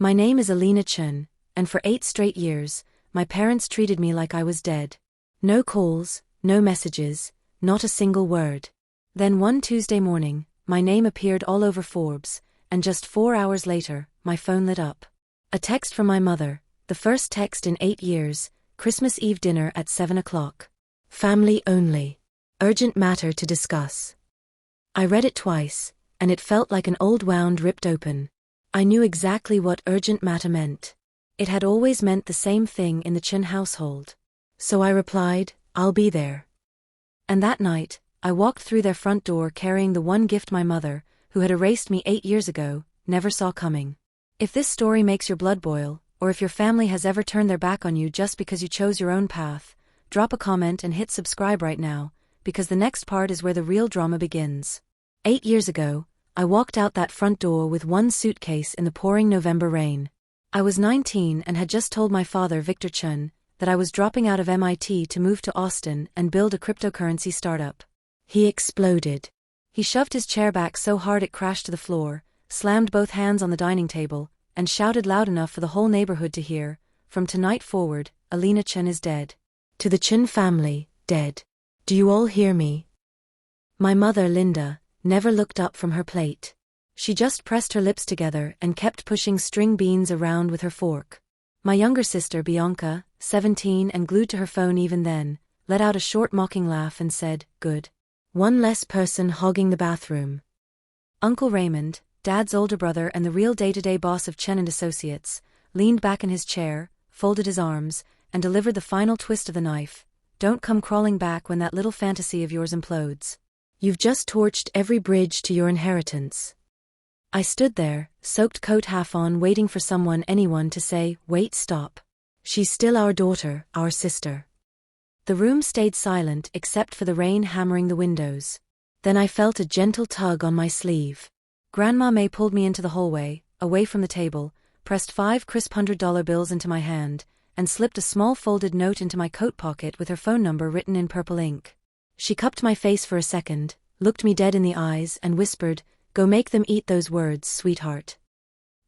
My name is Alina Chun, and for 8 straight years, my parents treated me like I was dead. No calls, no messages, not a single word. Then one Tuesday morning, my name appeared all over Forbes, and just 4 hours later, my phone lit up. A text from my mother, the first text in 8 years, Christmas Eve dinner at 7 o'clock. Family only. Urgent matter to discuss. I read it twice, and it felt like an old wound ripped open. I knew exactly what urgent matter meant. It had always meant the same thing in the Chun household. So I replied, "I'll be there." And that night, I walked through their front door carrying the one gift my mother, who had erased me 8 years ago, never saw coming. If this story makes your blood boil, or if your family has ever turned their back on you just because you chose your own path, drop a comment and hit subscribe right now, because the next part is where the real drama begins. 8 years ago, I walked out that front door with one suitcase in the pouring November rain. I was 19 and had just told my father, Victor Chun, that I was dropping out of MIT to move to Austin and build a cryptocurrency startup. He exploded. He shoved his chair back so hard it crashed to the floor, slammed both hands on the dining table, and shouted loud enough for the whole neighborhood to hear, "From tonight forward, Alina Chun is dead. To the Chun family, dead. Do you all hear me?" My mother, Linda, never looked up from her plate. She just pressed her lips together and kept pushing string beans around with her fork. My younger sister, Bianca, 17 and glued to her phone even then, let out a short mocking laugh and said, "Good. One less person hogging the bathroom." Uncle Raymond, Dad's older brother and the real day-to-day boss of Chen & Associates, leaned back in his chair, folded his arms, and delivered the final twist of the knife. "Don't come crawling back when that little fantasy of yours implodes. You've just torched every bridge to your inheritance." I stood there, soaked coat half on, waiting for anyone to say, "Wait, stop. She's still our daughter, our sister." The room stayed silent except for the rain hammering the windows. Then I felt a gentle tug on my sleeve. Grandma May pulled me into the hallway, away from the table, pressed 5 crisp $100 bills into my hand, and slipped a small folded note into my coat pocket with her phone number written in purple ink. She cupped my face for a second, looked me dead in the eyes and whispered, "Go make them eat those words, sweetheart."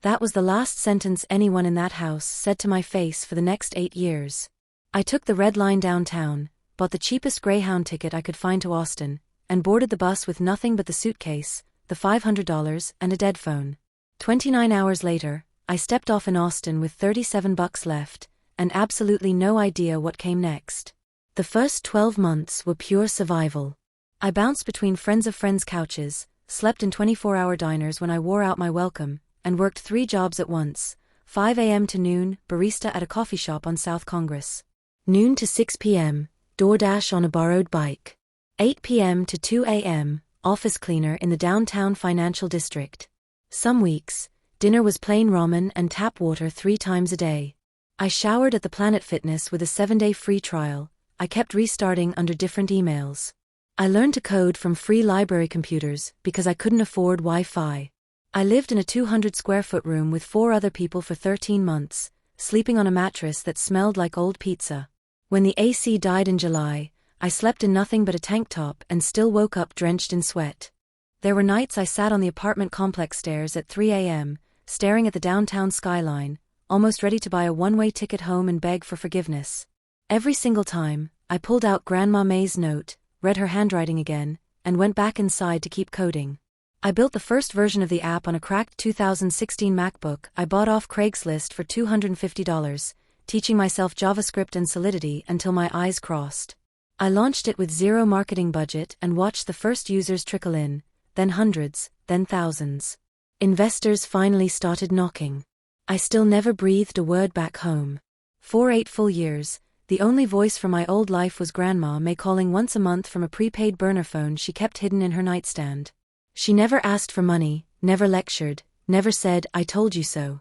That was the last sentence anyone in that house said to my face for the next 8 years. I took the red line downtown, bought the cheapest Greyhound ticket I could find to Austin, and boarded the bus with nothing but the suitcase, the $500, and a dead phone. 29 hours later, I stepped off in Austin with $37 left, and absolutely no idea what came next. The first 12 months were pure survival. I bounced between friends of friends' couches, slept in 24-hour diners when I wore out my welcome, and worked 3 jobs at once, 5 a.m. to noon, barista at a coffee shop on South Congress. Noon to 6 p.m., DoorDash on a borrowed bike. 8 p.m. to 2 a.m., office cleaner in the downtown financial district. Some weeks, dinner was plain ramen and tap water 3 times a day. I showered at the Planet Fitness with a 7-day free trial. I kept restarting under different emails. I learned to code from free library computers because I couldn't afford Wi-Fi. I lived in a 200-square-foot room with 4 other people for 13 months, sleeping on a mattress that smelled like old pizza. When the AC died in July, I slept in nothing but a tank top and still woke up drenched in sweat. There were nights I sat on the apartment complex stairs at 3 a.m., staring at the downtown skyline, almost ready to buy a one-way ticket home and beg for forgiveness. Every single time, I pulled out Grandma May's note, read her handwriting again, and went back inside to keep coding. I built the first version of the app on a cracked 2016 MacBook I bought off Craigslist for $250, teaching myself JavaScript and Solidity until my eyes crossed. I launched it with 0 marketing budget and watched the first users trickle in, then hundreds, then thousands. Investors finally started knocking. I still never breathed a word back home. For 8 full years, the only voice from my old life was Grandma May calling once a month from a prepaid burner phone she kept hidden in her nightstand. She never asked for money, never lectured, never said, "I told you so."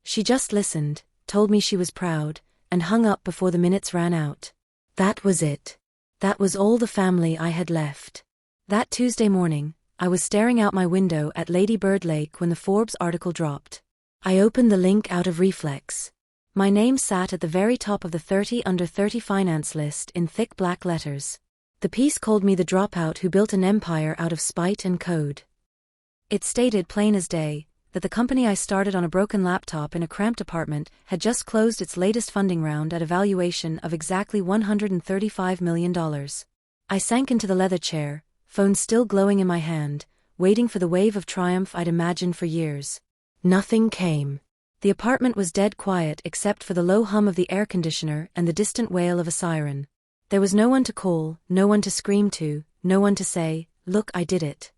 She just listened, told me she was proud, and hung up before the minutes ran out. That was it. That was all the family I had left. That Tuesday morning, I was staring out my window at Lady Bird Lake when the Forbes article dropped. I opened the link out of reflex. My name sat at the very top of the 30 under 30 finance list in thick black letters. The piece called me the dropout who built an empire out of spite and code. It stated plain as day, that the company I started on a broken laptop in a cramped apartment had just closed its latest funding round at a valuation of exactly $135 million. I sank into the leather chair, phone still glowing in my hand, waiting for the wave of triumph I'd imagined for years. Nothing came. The apartment was dead quiet except for the low hum of the air conditioner and the distant wail of a siren. There was no one to call, no one to scream to, no one to say, "Look, I did it."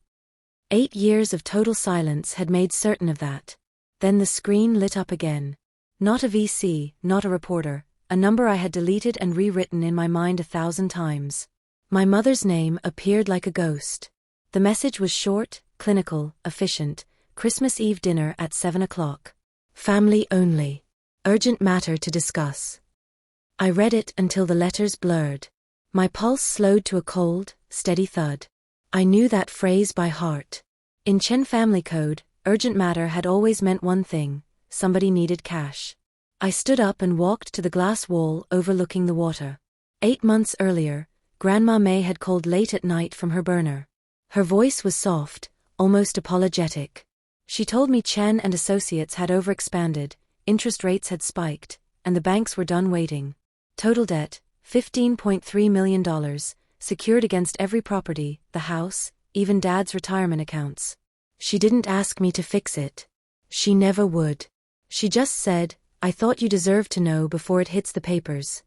8 years of total silence had made certain of that. Then the screen lit up again. Not a VC, not a reporter, a number I had deleted and rewritten in my mind 1,000 times. My mother's name appeared like a ghost. The message was short, clinical, efficient. Christmas Eve dinner at 7 o'clock. Family only. Urgent matter to discuss. I read it until the letters blurred. My pulse slowed to a cold, steady thud. I knew that phrase by heart. In Chen family code, urgent matter had always meant one thing: somebody needed cash. I stood up and walked to the glass wall overlooking the water. 8 months earlier, Grandma May had called late at night from her burner. Her voice was soft, almost apologetic. She told me Chen and Associates had overexpanded, interest rates had spiked, and the banks were done waiting. Total debt, $15.3 million, secured against every property, the house, even Dad's retirement accounts. She didn't ask me to fix it. She never would. She just said, "I thought you deserved to know before it hits the papers."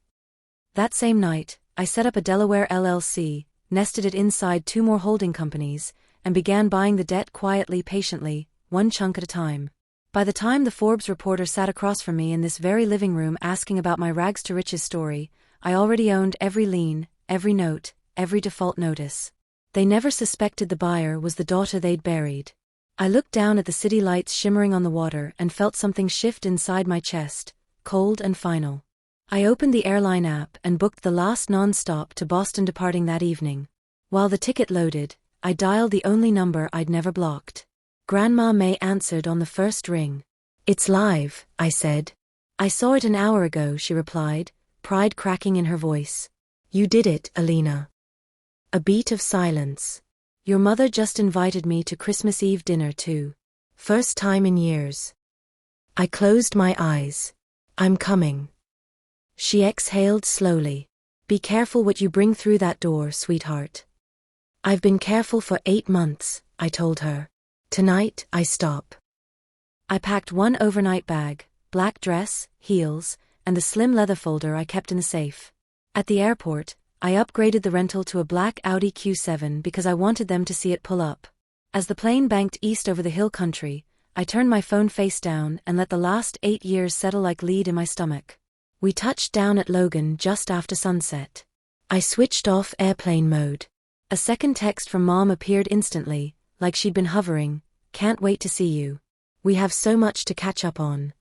That same night, I set up a Delaware LLC, nested it inside 2 more holding companies, and began buying the debt quietly, patiently, one chunk at a time. By the time the Forbes reporter sat across from me in this very living room asking about my rags to riches story, I already owned every lien, every note, every default notice. They never suspected the buyer was the daughter they'd buried. I looked down at the city lights shimmering on the water and felt something shift inside my chest, cold and final. I opened the airline app and booked the last non-stop to Boston departing that evening. While the ticket loaded, I dialed the only number I'd never blocked. Grandma May answered on the first ring. "It's live," I said. "I saw it an hour ago," she replied, pride cracking in her voice. "You did it, Alina." A beat of silence. "Your mother just invited me to Christmas Eve dinner too. First time in years." I closed my eyes. "I'm coming." She exhaled slowly. "Be careful what you bring through that door, sweetheart." "I've been careful for 8 months," I told her. "Tonight, I stop." I packed one overnight bag, black dress, heels, and the slim leather folder I kept in the safe. At the airport, I upgraded the rental to a black Audi Q7 because I wanted them to see it pull up. As the plane banked east over the hill country, I turned my phone face down and let the last 8 years settle like lead in my stomach. We touched down at Logan just after sunset. I switched off airplane mode. A second text from Mom appeared instantly, like she'd been hovering. "Can't wait to see you. We have so much to catch up on."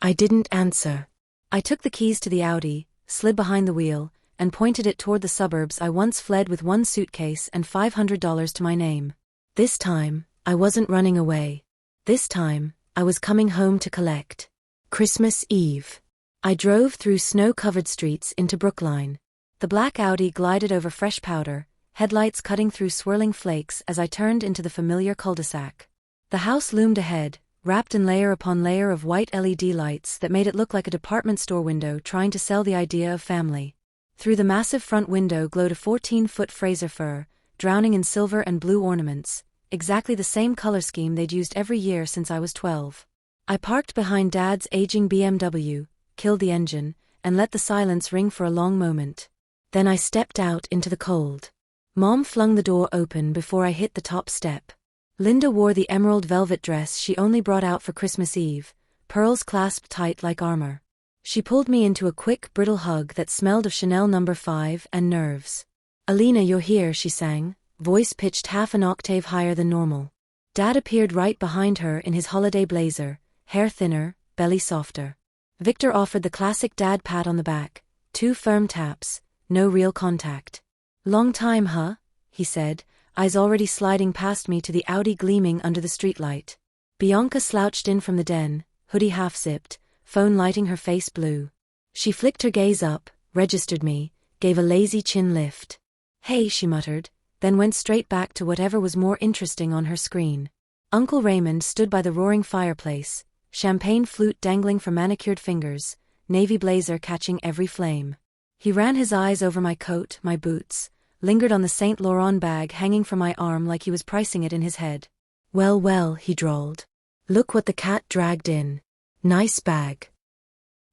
I didn't answer. I took the keys to the Audi, slid behind the wheel, and pointed it toward the suburbs I once fled with one suitcase and $500 to my name. This time, I wasn't running away. This time, I was coming home to collect. Christmas Eve. I drove through snow-covered streets into Brookline. The black Audi glided over fresh powder, headlights cutting through swirling flakes as I turned into the familiar cul-de-sac. The house loomed ahead, wrapped in layer upon layer of white LED lights that made it look like a department store window trying to sell the idea of family. Through the massive front window glowed a 14-foot Fraser fir, drowning in silver and blue ornaments, exactly the same color scheme they'd used every year since I was 12. I parked behind Dad's aging BMW, killed the engine, and let the silence ring for a long moment. Then I stepped out into the cold. Mom flung the door open before I hit the top step. Linda wore the emerald velvet dress she only brought out for Christmas Eve, pearls clasped tight like armor. She pulled me into a quick, brittle hug that smelled of Chanel No. 5 and nerves. "Alina, you're here," she sang, voice pitched half an octave higher than normal. Dad appeared right behind her in his holiday blazer, hair thinner, belly softer. Victor offered the classic dad pat on the back, 2 firm taps, no real contact. "Long time, huh?" he said, eyes already sliding past me to the Audi gleaming under the streetlight. Bianca slouched in from the den, hoodie half-zipped, phone lighting her face blue. She flicked her gaze up, registered me, gave a lazy chin lift. "Hey," she muttered, then went straight back to whatever was more interesting on her screen. Uncle Raymond stood by the roaring fireplace, champagne flute dangling from manicured fingers, navy blazer catching every flame. He ran his eyes over my coat, my boots, lingered on the Saint Laurent bag hanging from my arm like he was pricing it in his head. "Well, well," he drawled. "Look what the cat dragged in. Nice bag."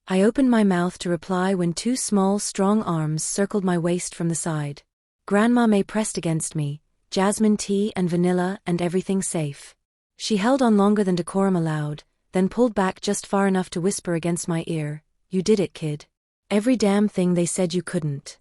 I opened my mouth to reply when two small, strong arms circled my waist from the side. Grandma May pressed against me, jasmine tea and vanilla and everything safe. She held on longer than decorum allowed, then pulled back just far enough to whisper against my ear, "You did it, kid. Every damn thing they said you couldn't."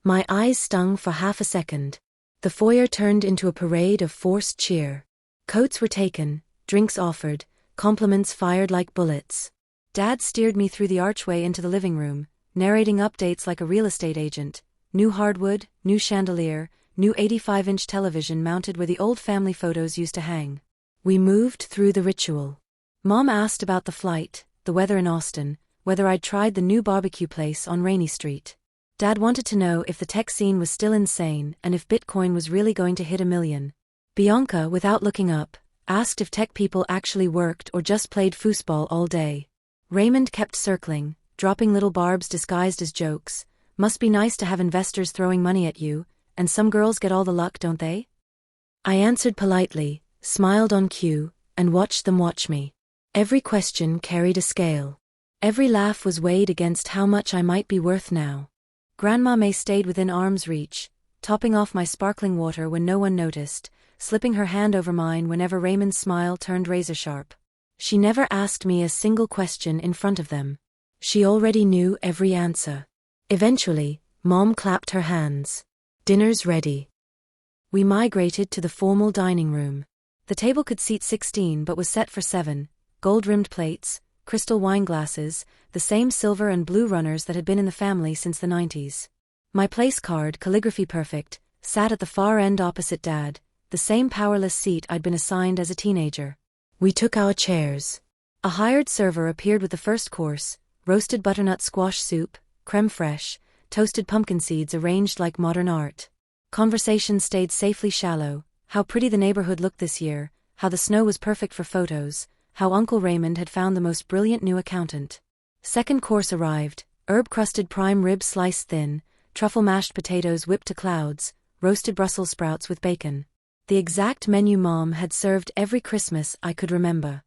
My eyes stung for half a second. The foyer turned into a parade of forced cheer. Coats were taken, drinks offered, compliments fired like bullets. Dad steered me through the archway into the living room, narrating updates like a real estate agent. New hardwood, new chandelier, new 85-inch television mounted where the old family photos used to hang. We moved through the ritual. Mom asked about the flight, the weather in Austin, whether I'd tried the new barbecue place on Rainy Street. Dad wanted to know if the tech scene was still insane and if Bitcoin was really going to hit $1 million. Bianca, without looking up, asked if tech people actually worked or just played foosball all day. Raymond kept circling, dropping little barbs disguised as jokes. "Must be nice to have investors throwing money at you, and some girls get all the luck, don't they?" I answered politely, smiled on cue, and watched them watch me. Every question carried a scale. Every laugh was weighed against how much I might be worth now. Grandma May stayed within arm's reach, topping off my sparkling water when no one noticed, slipping her hand over mine whenever Raymond's smile turned razor-sharp. She never asked me a single question in front of them. She already knew every answer. Eventually, Mom clapped her hands. "Dinner's ready." We migrated to the formal dining room. The table could seat 16 but was set for 7, gold-rimmed plates, crystal wine glasses, the same silver and blue runners that had been in the family since the 90s. My place card, calligraphy perfect, sat at the far end opposite Dad, the same powerless seat I'd been assigned as a teenager. We took our chairs. A hired server appeared with the first course, roasted butternut squash soup, creme fraiche, toasted pumpkin seeds arranged like modern art. Conversation stayed safely shallow, how pretty the neighborhood looked this year, how the snow was perfect for photos, how Uncle Raymond had found the most brilliant new accountant. Second course arrived, herb-crusted prime rib sliced thin, truffle mashed potatoes whipped to clouds, roasted Brussels sprouts with bacon. The exact menu Mom had served every Christmas I could remember.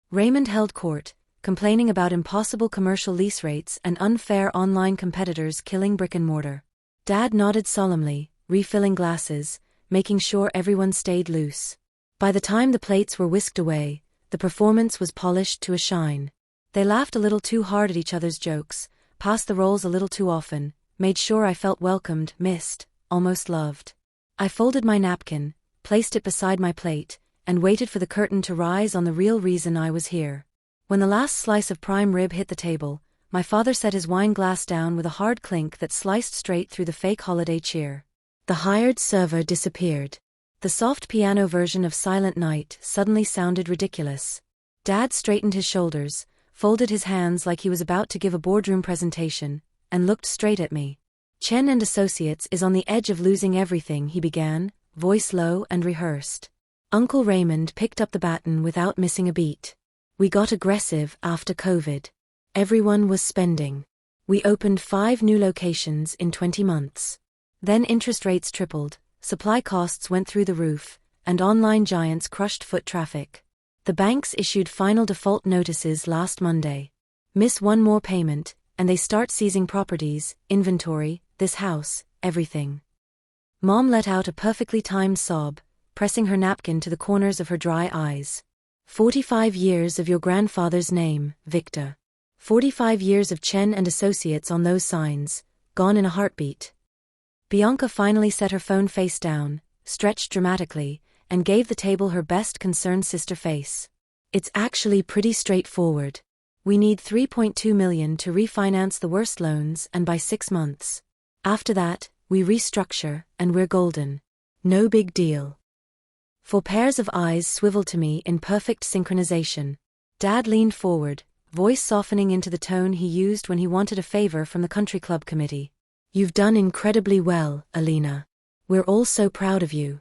Raymond held court, complaining about impossible commercial lease rates and unfair online competitors killing brick and mortar. Dad nodded solemnly, refilling glasses, making sure everyone stayed loose. By the time the plates were whisked away, the performance was polished to a shine. They laughed a little too hard at each other's jokes, passed the rolls a little too often, made sure I felt welcomed, missed, almost loved. I folded my napkin, placed it beside my plate, and waited for the curtain to rise on the real reason I was here. When the last slice of prime rib hit the table, my father set his wine glass down with a hard clink that sliced straight through the fake holiday cheer. The hired server disappeared. The soft piano version of Silent Night suddenly sounded ridiculous. Dad straightened his shoulders, folded his hands like he was about to give a boardroom presentation, and looked straight at me. "Chen and Associates is on the edge of losing everything," he began, voice low and rehearsed. Uncle Raymond picked up the baton without missing a beat. "We got aggressive after COVID. Everyone was spending. We opened 5 new locations in 20 months. Then interest rates tripled, supply costs went through the roof, and online giants crushed foot traffic. The banks issued final default notices last Monday. Miss one more payment, and they start seizing properties, inventory, this house, everything." Mom let out a perfectly timed sob, pressing her napkin to the corners of her dry eyes. 45 years of your grandfather's name, Victor. 45 years of Chen and Associates on those signs, gone in a heartbeat. Bianca finally set her phone face down, stretched dramatically, and gave the table her best concerned sister face. "It's actually pretty straightforward. We need $3.2 million to refinance the worst loans and by 6 months. After that, we restructure, and we're golden. No big deal." 4 pairs of eyes swiveled to me in perfect synchronization. Dad leaned forward, voice softening into the tone he used when he wanted a favor from the country club committee. "You've done incredibly well, Alina. We're all so proud of you."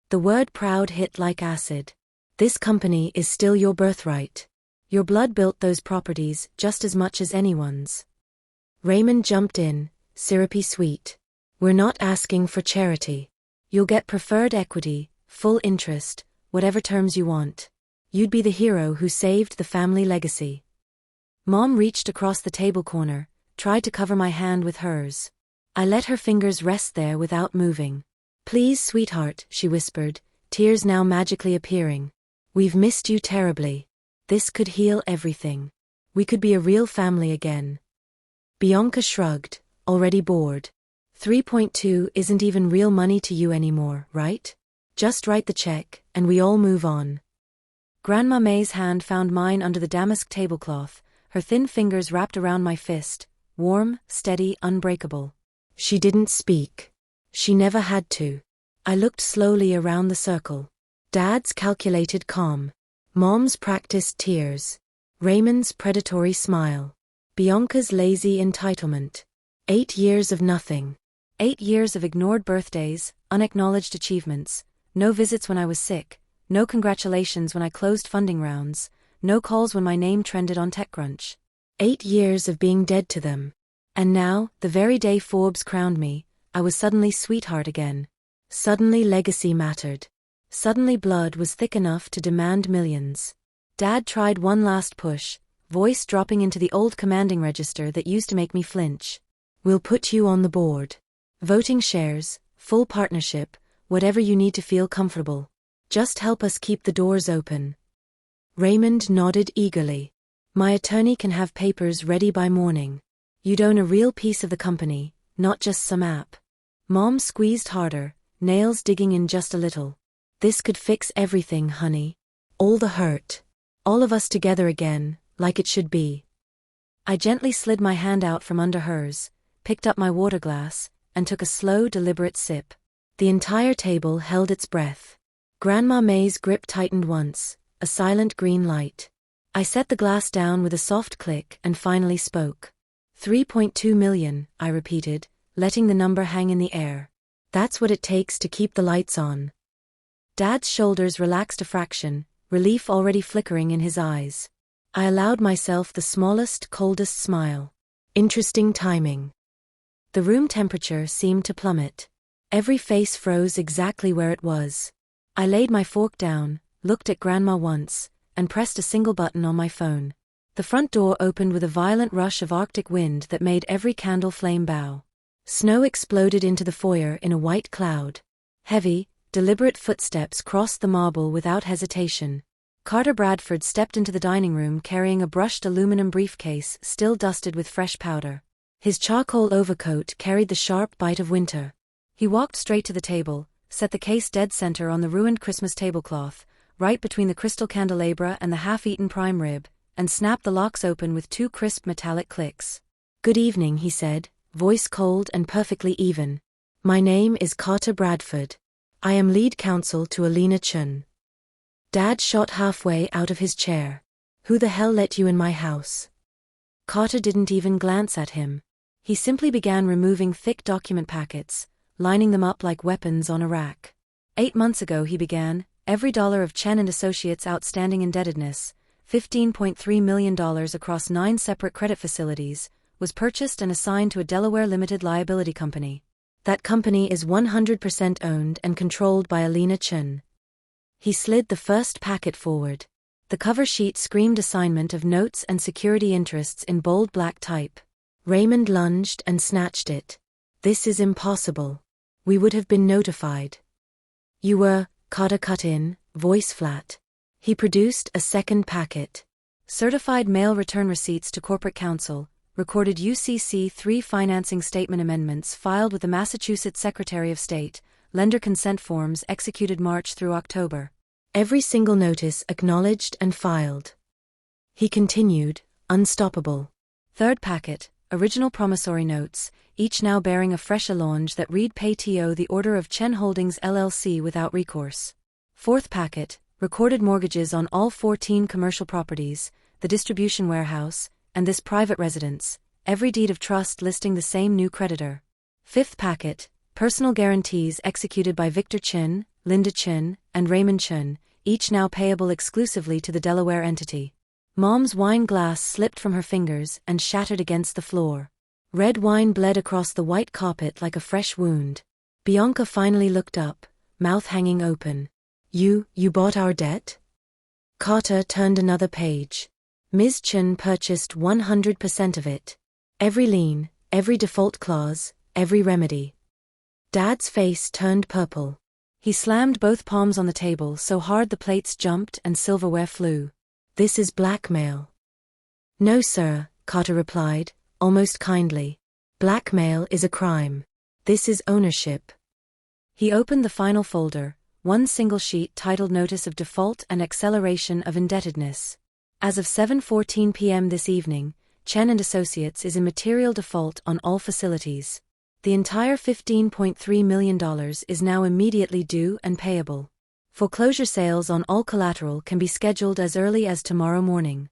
The word proud hit like acid. This company is still your birthright. Your blood built those properties just as much as anyone's. Raymond jumped in, syrupy sweet. We're not asking for charity. You'll get preferred equity, full interest, whatever terms you want. You'd be the hero who saved the family legacy. Mom reached across the table corner, tried to cover my hand with hers. I let her fingers rest there without moving. Please, sweetheart, she whispered, tears now magically appearing. We've missed you terribly. This could heal everything. We could be a real family again. Bianca shrugged, already bored. 3.2 isn't even real money to you anymore, right? Just write the check, and we all move on. Grandma May's hand found mine under the damask tablecloth, her thin fingers wrapped around my fist, warm, steady, unbreakable. She didn't speak. She never had to. I looked slowly around the circle. Dad's calculated calm. Mom's practiced tears. Raymond's predatory smile. Bianca's lazy entitlement. 8 years of nothing. 8 years of ignored birthdays, unacknowledged achievements, no visits when I was sick, no congratulations when I closed funding rounds, no calls when my name trended on TechCrunch. 8 years of being dead to them. And now, the very day Forbes crowned me, I was suddenly sweetheart again. Suddenly legacy mattered. Suddenly blood was thick enough to demand millions. Dad tried one last push, voice dropping into the old commanding register that used to make me flinch. We'll put you on the board. Voting shares, full partnership, whatever you need to feel comfortable. Just help us keep the doors open. Raymond nodded eagerly. My attorney can have papers ready by morning. You'd own a real piece of the company, not just some app. Mom squeezed harder, nails digging in just a little. This could fix everything, honey. All the hurt. All of us together again, like it should be. I gently slid my hand out from under hers, picked up my water glass, and took a slow, deliberate sip. The entire table held its breath. Grandma May's grip tightened once, a silent green light. I set the glass down with a soft click and finally spoke. 3.2 million, I repeated, letting the number hang in the air. That's what it takes to keep the lights on. Dad's shoulders relaxed a fraction, relief already flickering in his eyes. I allowed myself the smallest, coldest smile. Interesting timing. The room temperature seemed to plummet. Every face froze exactly where it was. I laid my fork down, looked at Grandma once, and pressed a single button on my phone. The front door opened with a violent rush of Arctic wind that made every candle flame bow. Snow exploded into the foyer in a white cloud. Heavy, deliberate footsteps crossed the marble without hesitation. Carter Bradford stepped into the dining room carrying a brushed aluminum briefcase still dusted with fresh powder. His charcoal overcoat carried the sharp bite of winter. He walked straight to the table, set the case dead center on the ruined Christmas tablecloth, right between the crystal candelabra and the half-eaten prime rib, and snapped the locks open with 2 crisp metallic clicks. Good evening, he said, voice cold and perfectly even. My name is Carter Bradford. I am lead counsel to Alina Chun. Dad shot halfway out of his chair. Who the hell let you in my house? Carter didn't even glance at him. He simply began removing thick document packets, lining them up like weapons on a rack. 8 months ago, he began, every dollar of Chen and Associates' outstanding indebtedness, $15.3 million across 9 separate credit facilities, was purchased and assigned to a Delaware limited liability company. That company is 100% owned and controlled by Alina Chun. He slid the first packet forward. The cover sheet screamed assignment of notes and security interests in bold black type. Raymond lunged and snatched it. This is impossible. We would have been notified. You were, Carter cut in, voice flat. He produced a second packet. Certified mail return receipts to corporate counsel, recorded UCC 3 financing statement amendments filed with the Massachusetts Secretary of State, lender consent forms executed March through October. Every single notice acknowledged and filed. He continued, unstoppable. Third packet, original promissory notes, each now bearing a fresh allonge that read pay TO the order of Chen Holdings LLC without recourse. Fourth packet, recorded mortgages on all 14 commercial properties, the distribution warehouse, and this private residence, every deed of trust listing the same new creditor. Fifth packet, personal guarantees executed by Victor Chin, Linda Chin, and Raymond Chun, each now payable exclusively to the Delaware entity. Mom's wine glass slipped from her fingers and shattered against the floor. Red wine bled across the white carpet like a fresh wound. Bianca finally looked up, mouth hanging open. You bought our debt? Carter turned another page. Ms. Chen purchased 100% of it. Every lien, every default clause, every remedy. Dad's face turned purple. He slammed both palms on the table so hard the plates jumped and silverware flew. This is blackmail. No, sir, Carter replied, almost kindly. Blackmail is a crime. This is ownership. He opened the final folder, one single sheet titled Notice of Default and Acceleration of Indebtedness. As of 7:14 p.m. this evening, Chen & Associates is in material default on all facilities. The entire $15.3 million is now immediately due and payable. Foreclosure sales on all collateral can be scheduled as early as tomorrow morning.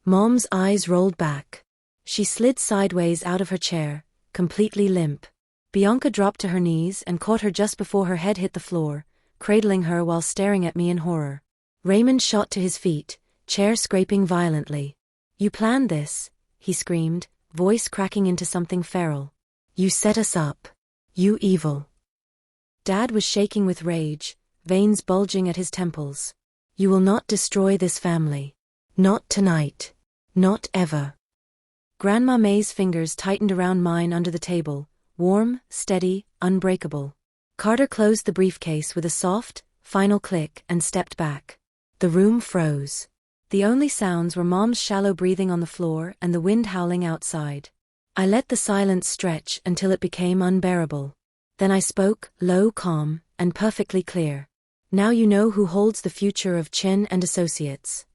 Mom's eyes rolled back. She slid sideways out of her chair, completely limp. Bianca dropped to her knees and caught her just before her head hit the floor, cradling her while staring at me in horror. Raymond shot to his feet, chair scraping violently. You planned this, he screamed, voice cracking into something feral. You set us up. You evil. Dad was shaking with rage, veins bulging at his temples. You will not destroy this family. Not tonight. Not ever. Grandma May's fingers tightened around mine under the table, warm, steady, unbreakable. Carter closed the briefcase with a soft, final click and stepped back. The room froze. The only sounds were Mom's shallow breathing on the floor and the wind howling outside. I let the silence stretch until it became unbearable. Then I spoke, low, calm, and perfectly clear. Now you know who holds the future of Chen & Associates.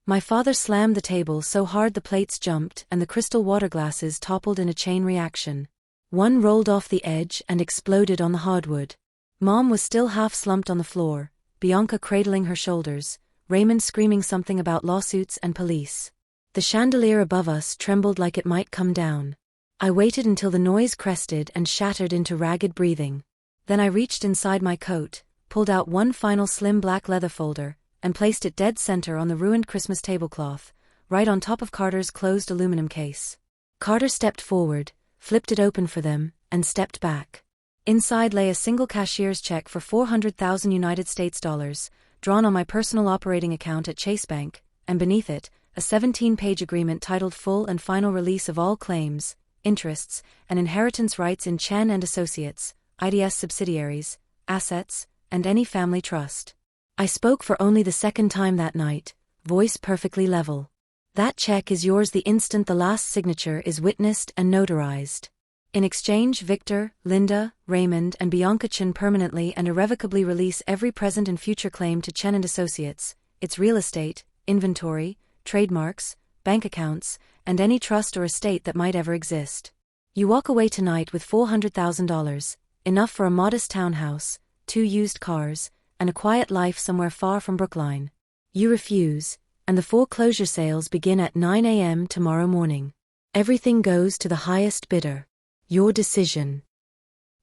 My father slammed the table so hard the plates jumped and the crystal water glasses toppled in a chain reaction. One rolled off the edge and exploded on the hardwood. Mom was still half slumped on the floor, Bianca cradling her shoulders, Raymond screaming something about lawsuits and police. The chandelier above us trembled like it might come down. I waited until the noise crested and shattered into ragged breathing. Then I reached inside my coat, pulled out one final slim black leather folder, and placed it dead center on the ruined Christmas tablecloth, right on top of Carter's closed aluminum case. Carter stepped forward, flipped it open for them, and stepped back. Inside lay a single cashier's check for $400,000 United States dollars, drawn on my personal operating account at Chase Bank, and beneath it, a 17-page agreement titled Full and Final Release of All Claims, Interests, and Inheritance Rights in Chen & Associates, IDS subsidiaries, assets, and any family trust. I spoke for only the second time that night, voice perfectly level. That check is yours the instant the last signature is witnessed and notarized. In exchange, Victor, Linda, Raymond, and Bianca Chen permanently and irrevocably release every present and future claim to Chen & Associates, its real estate, inventory, trademarks, bank accounts, and any trust or estate that might ever exist. You walk away tonight with $400,000, enough for a modest townhouse, 2 used cars, and a quiet life somewhere far from Brookline. You refuse, and the foreclosure sales begin at 9 a.m. tomorrow morning. Everything goes to the highest bidder. Your decision.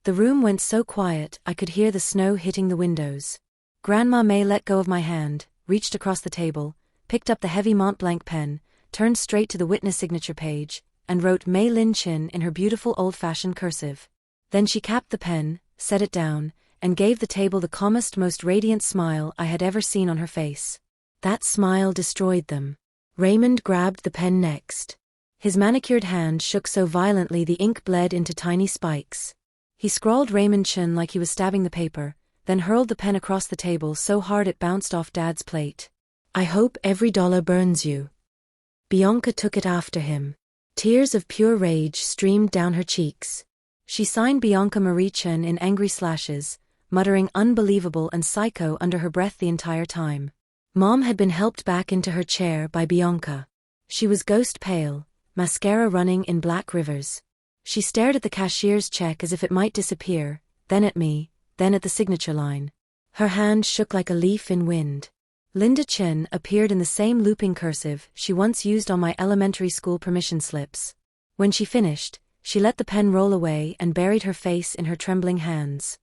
The room went so quiet I could hear the snow hitting the windows. Grandma May let go of my hand, reached across the table, picked up the heavy Mont Blanc pen, turned straight to the witness signature page, and wrote Mei Lin Chin in her beautiful old-fashioned cursive. Then she capped the pen, set it down, and gave the table the calmest, most radiant smile I had ever seen on her face. That smile destroyed them. Raymond grabbed the pen next. His manicured hand shook so violently the ink bled into tiny spikes. He scrawled Raymond Chen like he was stabbing the paper, then hurled the pen across the table so hard it bounced off Dad's plate. I hope every dollar burns you. Bianca took it after him. Tears of pure rage streamed down her cheeks. She signed Bianca Marie Chen in angry slashes, muttering unbelievable and psycho under her breath the entire time. Mom had been helped back into her chair by Bianca. She was ghost pale, mascara running in black rivers. She stared at the cashier's check as if it might disappear, then at me, then at the signature line. Her hand shook like a leaf in wind. Linda Chen appeared in the same looping cursive she once used on my elementary school permission slips. When she finished, she let the pen roll away and buried her face in her trembling hands.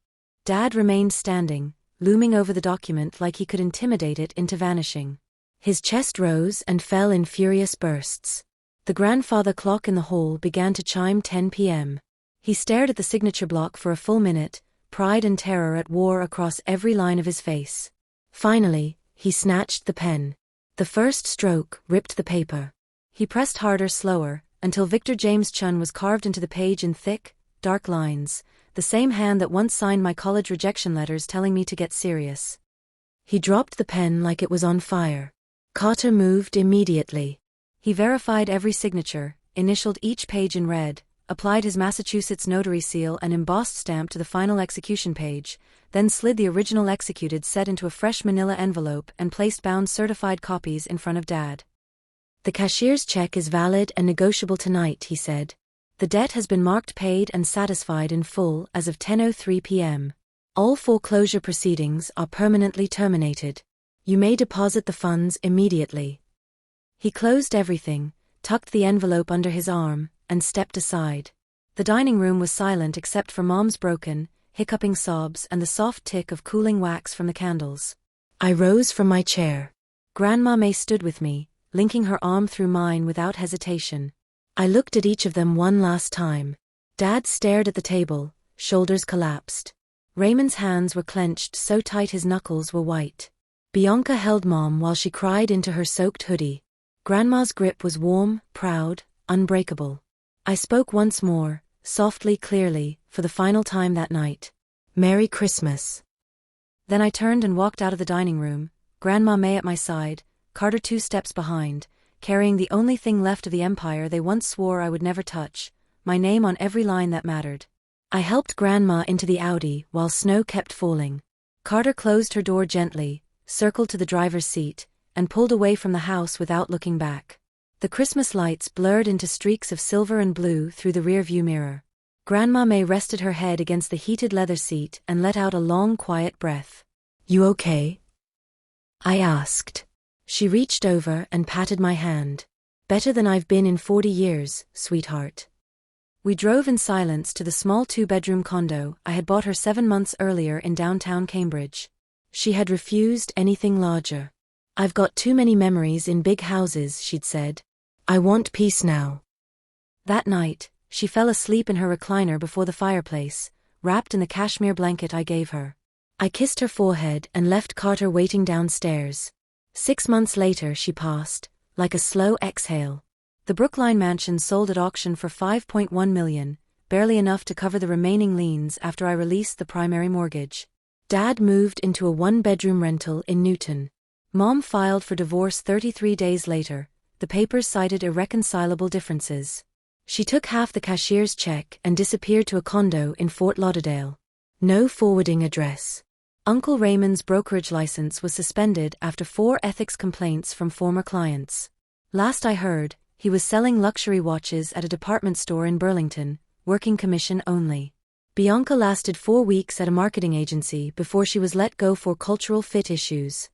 Dad remained standing, looming over the document like he could intimidate it into vanishing. His chest rose and fell in furious bursts. The grandfather clock in the hall began to chime 10 p.m. He stared at the signature block for a full minute, pride and terror at war across every line of his face. Finally, he snatched the pen. The first stroke ripped the paper. He pressed harder, slower, until Victor James Chun was carved into the page in thick, dark lines, the same hand that once signed my college rejection letters telling me to get serious. He dropped the pen like it was on fire. Carter moved immediately. He verified every signature, initialed each page in red, applied his Massachusetts notary seal and embossed stamp to the final execution page, then slid the original executed set into a fresh manila envelope and placed bound certified copies in front of Dad. "The cashier's check is valid and negotiable tonight," he said. "The debt has been marked paid and satisfied in full as of 10:03 p.m. All foreclosure proceedings are permanently terminated. You may deposit the funds immediately." He closed everything, tucked the envelope under his arm, and stepped aside. The dining room was silent except for Mom's broken, hiccuping sobs and the soft tick of cooling wax from the candles. I rose from my chair. Grandma May stood with me, linking her arm through mine without hesitation. I looked at each of them one last time. Dad stared at the table, shoulders collapsed. Raymond's hands were clenched so tight his knuckles were white. Bianca held Mom while she cried into her soaked hoodie. Grandma's grip was warm, proud, unbreakable. I spoke once more, softly, clearly, for the final time that night. "Merry Christmas." Then I turned and walked out of the dining room, Grandma May at my side, Carter 2 steps behind, carrying the only thing left of the empire they once swore I would never touch, my name on every line that mattered. I helped Grandma into the Audi while snow kept falling. Carter closed her door gently, circled to the driver's seat, and pulled away from the house without looking back. The Christmas lights blurred into streaks of silver and blue through the rear-view mirror. Grandma May rested her head against the heated leather seat and let out a long, quiet breath. "You okay?" I asked. She reached over and patted my hand. "Better than I've been in 40 years, sweetheart." We drove in silence to the small 2-bedroom condo I had bought her 7 months earlier in downtown Cambridge. She had refused anything larger. "I've got too many memories in big houses," she'd said. "I want peace now." That night, she fell asleep in her recliner before the fireplace, wrapped in the cashmere blanket I gave her. I kissed her forehead and left Carter waiting downstairs. 6 months later she passed, like a slow exhale. The Brookline mansion sold at auction for $5.1 million, barely enough to cover the remaining liens after I released the primary mortgage. Dad moved into a 1-bedroom rental in Newton. Mom filed for divorce 33 days later. The papers cited irreconcilable differences. She took half the cashier's check and disappeared to a condo in Fort Lauderdale. No forwarding address. Uncle Raymond's brokerage license was suspended after 4 ethics complaints from former clients. Last I heard, he was selling luxury watches at a department store in Burlington, working commission only. Bianca lasted 4 weeks at a marketing agency before she was let go for cultural fit issues.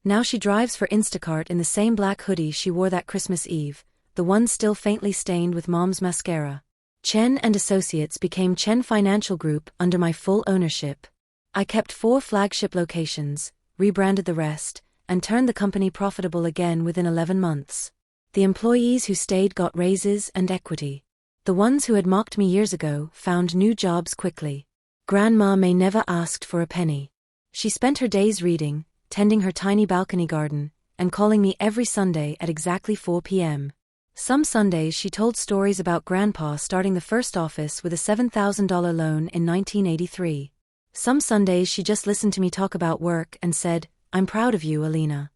Now she drives for Instacart in the same black hoodie she wore that Christmas Eve, the one still faintly stained with Mom's mascara. Chen and Associates became Chen Financial Group under my full ownership. I kept 4 flagship locations, rebranded the rest, and turned the company profitable again within 11 months. The employees who stayed got raises and equity. The ones who had mocked me years ago found new jobs quickly. Grandma May never asked for a penny. She spent her days reading, tending her tiny balcony garden, and calling me every Sunday at exactly 4 p.m. Some Sundays she told stories about Grandpa starting the first office with a $7,000 loan in 1983. Some Sundays she just listened to me talk about work and said, "I'm proud of you, Alina."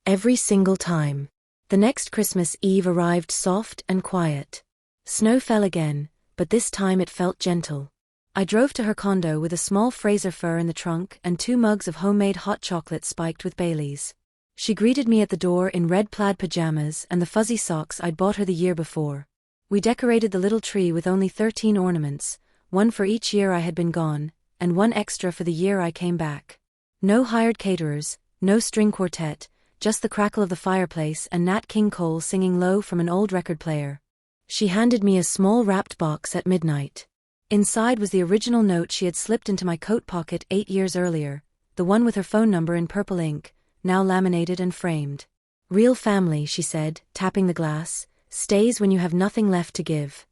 Every single time. The next Christmas Eve arrived soft and quiet. Snow fell again, but this time it felt gentle. I drove to her condo with a small Fraser fur in the trunk and 2 mugs of homemade hot chocolate spiked with Baileys. She greeted me at the door in red plaid pajamas and the fuzzy socks I'd bought her the year before. We decorated the little tree with only 13 ornaments, 1 for each year I had been gone, and 1 extra for the year I came back. No hired caterers, no string quartet, just the crackle of the fireplace and Nat King Cole singing low from an old record player. She handed me a small wrapped box at midnight. Inside was the original note she had slipped into my coat pocket 8 years earlier, the one with her phone number in purple ink, now laminated and framed. "Real family," she said, tapping the glass, "stays when you have nothing left to give."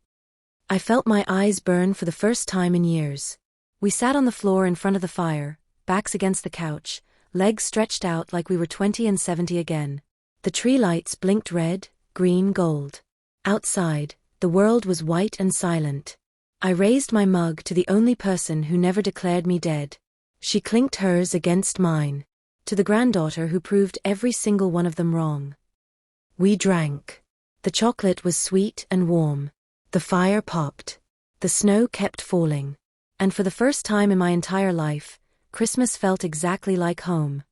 I felt my eyes burn for the first time in years. We sat on the floor in front of the fire, backs against the couch, legs stretched out like we were 20 and 70 again. The tree lights blinked red, green, gold. Outside, the world was white and silent. I raised my mug to the only person who never declared me dead. She clinked hers against mine. To the granddaughter who proved every single one of them wrong. We drank. The chocolate was sweet and warm. The fire popped. The snow kept falling. And for the first time in my entire life, Christmas felt exactly like home.